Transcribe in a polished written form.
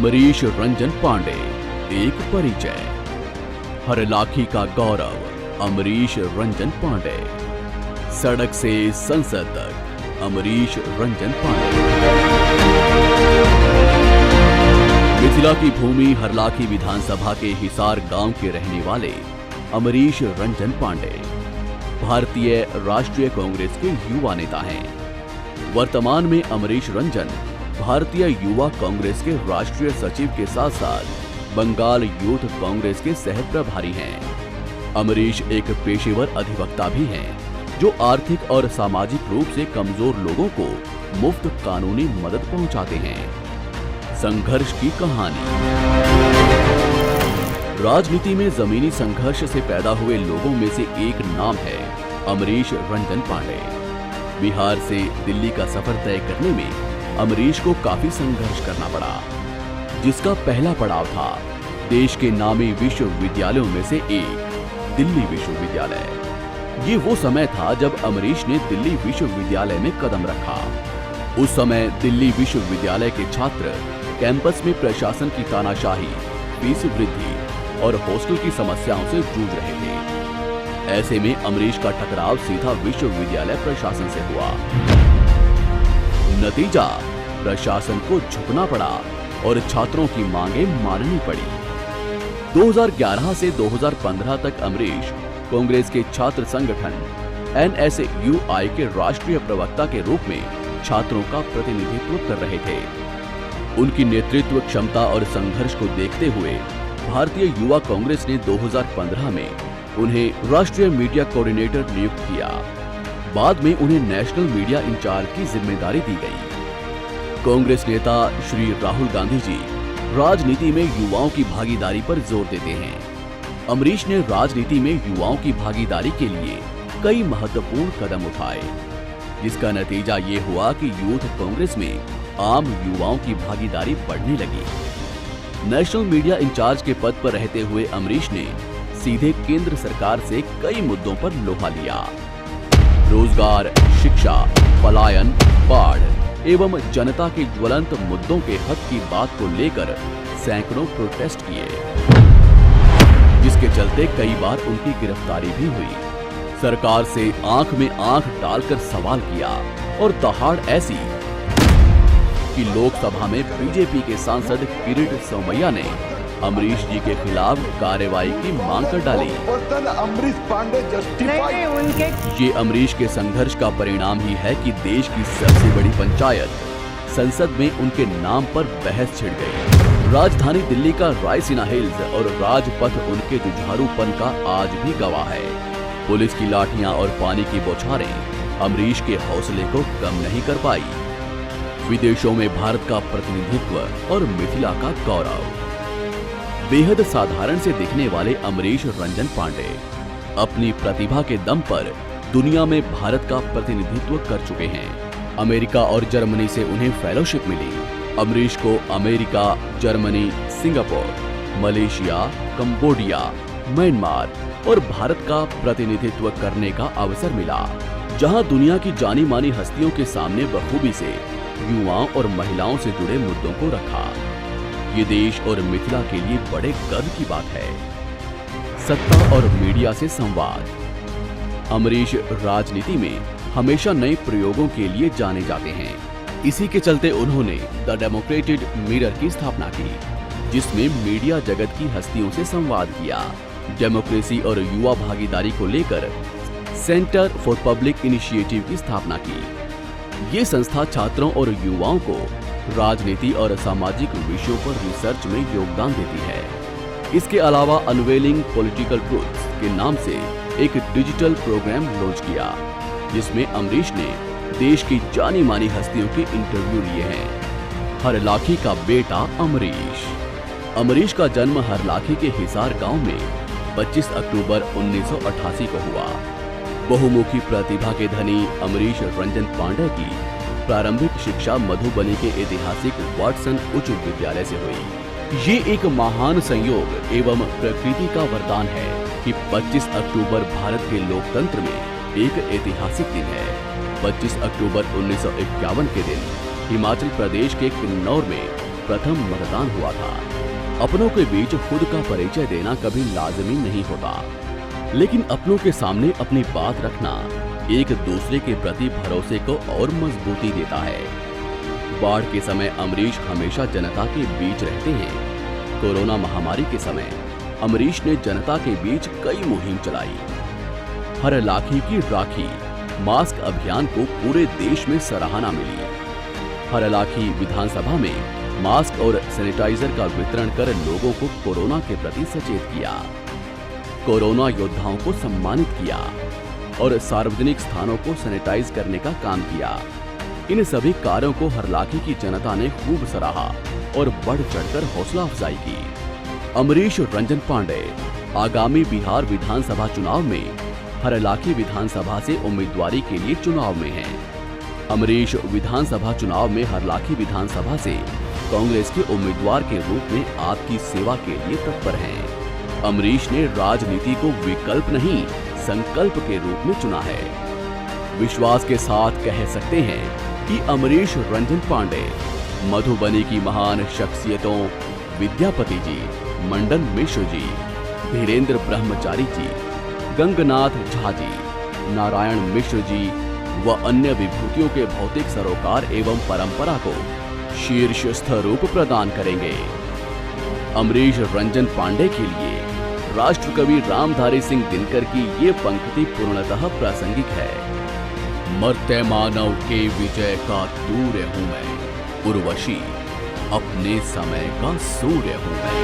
अमरीश रंजन पांडे, एक परिचय। हरलाखी का गौरव अमरीश रंजन पांडे। सड़क से संसद तक अमरीश रंजन पांडे। मिथिला की भूमि हरलाखी विधानसभा के हिसार गांव के रहने वाले अमरीश रंजन पांडे भारतीय राष्ट्रीय कांग्रेस के युवा नेता हैं। वर्तमान में अमरीश रंजन भारतीय युवा कांग्रेस के राष्ट्रीय सचिव के साथ साथ बंगाल यूथ कांग्रेस के सह प्रभारी हैं। अमरीश एक पेशेवर अधिवक्ता भी हैं, जो आर्थिक और सामाजिक रूप से कमजोर लोगों को मुफ्त कानूनी मदद पहुंचाते हैं। संघर्ष की कहानी। राजनीति में जमीनी संघर्ष से पैदा हुए लोगों में से एक नाम है अमरीश रंजन पांडे। बिहार से दिल्ली का सफर तय करने में अमरीश को काफी संघर्ष करना पड़ा, जिसका पहला पड़ाव था देश के नामी विश्वविद्यालयों में से एक दिल्ली विश्वविद्यालय। ये वो समय था जब अमरीश ने दिल्ली विश्वविद्यालय में कदम रखा। उस समय दिल्ली विश्वविद्यालय के छात्र कैंपस में प्रशासन की तानाशाही, फीस वृद्धि और हॉस्टल की समस्याओं से जूझ रहे थे। ऐसे में अमरीश का टकराव सीधा विश्वविद्यालय प्रशासन से हुआ। नतीजा, प्रशासन को झुकना पड़ा और छात्रों की मांगें माननी पड़ी। 2011 से 2015 तक अमरीश कांग्रेस के छात्र संगठन NSUI के राष्ट्रीय प्रवक्ता के रूप में छात्रों का प्रतिनिधित्व कर रहे थे। उनकी नेतृत्व क्षमता और संघर्ष को देखते हुए भारतीय युवा कांग्रेस ने 2015 में उन्हें राष्ट्रीय मीडिया कोऑर्डिनेटर नियुक्त किया। बाद में उन्हें नेशनल मीडिया इंचार्ज की जिम्मेदारी दी गई। कांग्रेस नेता श्री राहुल गांधी जी राजनीति में युवाओं की भागीदारी पर जोर देते हैं। अमरीश ने राजनीति में युवाओं की भागीदारी के लिए कई महत्वपूर्ण कदम उठाए, जिसका नतीजा ये हुआ कि यूथ कांग्रेस में आम युवाओं की भागीदारी बढ़ने लगी। नेशनल मीडिया इंचार्ज के पद पर रहते हुए अमरीश ने सीधे केंद्र सरकार से कई मुद्दों पर लोहा लिया। रोजगार, शिक्षा, पलायन, बाढ़ एवं जनता के ज्वलंत मुद्दों के हक की बात को लेकर सैकड़ों प्रोटेस्ट किए, जिसके चलते कई बार उनकी गिरफ्तारी भी हुई। सरकार से आंख में आंख डालकर सवाल किया और दहाड़ ऐसी कि लोकसभा में बीजेपी के सांसद किरीट सोमैया ने अमरीश जी के खिलाफ कार्रवाई की मांग कर डाली। अमरीश पांडे ये अमरीश के संघर्ष का परिणाम ही है कि देश की सबसे बड़ी पंचायत संसद में उनके नाम पर बहस छिड़ गई। राजधानी दिल्ली का रायसीना हिल्स और राजपथ उनके जुझारूपन का आज भी गवाह है। पुलिस की लाठियां और पानी की बौछारें अमरीश के हौसले को कम नहीं कर पाई। विदेशों में भारत का प्रतिनिधित्व और मिथिला का गौरव। बेहद साधारण से दिखने वाले अमरीश रंजन पांडे अपनी प्रतिभा के दम पर दुनिया में भारत का प्रतिनिधित्व कर चुके हैं। अमेरिका और जर्मनी से उन्हें फेलोशिप मिली। अमरीश को America, Germany, Singapore, Malaysia, Cambodia, Myanmar और भारत का प्रतिनिधित्व करने का अवसर मिला, जहां दुनिया की जानी मानी हस्तियों के सामने बखूबी से युवाओं और महिलाओं से जुड़े मुद्दों को रखा। ये देश और मिथिला के लिए बड़े गर्व की बात है। सत्ता और मीडिया से संवाद। अमरीश राजनीति में हमेशा नए प्रयोगों के लिए जाने जाते हैं। इसी के चलते उन्होंने द डेमोक्रेटिक मिरर की स्थापना की, जिसमें मीडिया जगत की हस्तियों से संवाद किया। डेमोक्रेसी और युवा भागीदारी को लेकर सेंटर फॉर पब्लिक इनिशिएटिव की स्थापना की। ये संस्था छात्रों और युवाओं को राजनीति और सामाजिक विषयों पर रिसर्च में योगदान देती है। इसके अलावा अनवेलिंग पॉलिटिकल ट्रूथ्स के नाम से एक डिजिटल प्रोग्राम लॉन्च किया, जिसमें अमरीश ने देश की जानी मानी हस्तियों के इंटरव्यू लिए हैं। हरलाखी का बेटा अमरीश। अमरीश का जन्म हरलाखी के हिसार गांव में 25 अक्टूबर 1988 को हुआ। बहुमुखी प्रतिभा के धनी अमरीश रंजन पांडे की प्रारंभिक शिक्षा मधुबनी के ऐतिहासिक वाटसन उच्च विद्यालय से हुई। ये एक महान संयोग एवं प्रकृति का वरदान है कि 25 अक्टूबर भारत के लोकतंत्र में एक ऐतिहासिक दिन है। 25 अक्टूबर 1951 के दिन हिमाचल प्रदेश के किन्नौर में प्रथम मतदान हुआ था। अपनों के बीच खुद का परिचय देना कभी लाजमी नहीं होता, लेकिन अपनों के सामने अपनी बात रखना एक दूसरे के प्रति भरोसे को और मजबूती देता है। बाढ़ के समय अमरीश हमेशा जनता के बीच रहते हैं। कोरोना महामारी के समय अमरीश ने जनता के बीच कई मुहिम चलाई। हर लाठी की राखी मास्क अभियान को पूरे देश में सराहना मिली। हर लाठी विधानसभा में मास्क और सैनिटाइजर का वितरण कर लोगों को कोरोना के प्रति सचेत किया। कोरोना योद्धाओं को सम्मानित किया और सार्वजनिक स्थानों को सैनिटाइज करने का काम किया। इन सभी कार्यों को हरलाखी की जनता ने खूब सराहा और बढ़ चढ़कर हौसला अफजाई की। अमरीश रंजन पांडे आगामी बिहार विधानसभा चुनाव में हरलाखी विधानसभा से उम्मीदवारी के लिए चुनाव में हैं। अमरीश विधानसभा चुनाव में हरलाखी विधानसभा से कांग्रेस के उम्मीदवार के रूप में आपकी सेवा के लिए तत्पर हैं। अमरीश ने राजनीति को विकल्प नहीं संकल्प के रूप में चुना है। विश्वास के साथ कह सकते हैं कि अमरीश रंजन पांडे मधुबनी की महान शख्सियतों विद्यापति जी, मंडन मिश्र जी, धीरेन्द्र ब्रह्मचारी जी, गंगनाथ झा जी, नारायण मिश्र जी व अन्य विभूतियों के भौतिक सरोकार एवं परंपरा को शीर्ष स्वरूप प्रदान करेंगे। अमरीश रंजन पांडे के लिए राष्ट्रकवि रामधारी सिंह दिनकर की ये पंक्ति पूर्णतः प्रासंगिक है। मर्त्य मानव के विजय का दूर्य हूं मैं, उर्वशी अपने समय का सूर्य हूं मैं।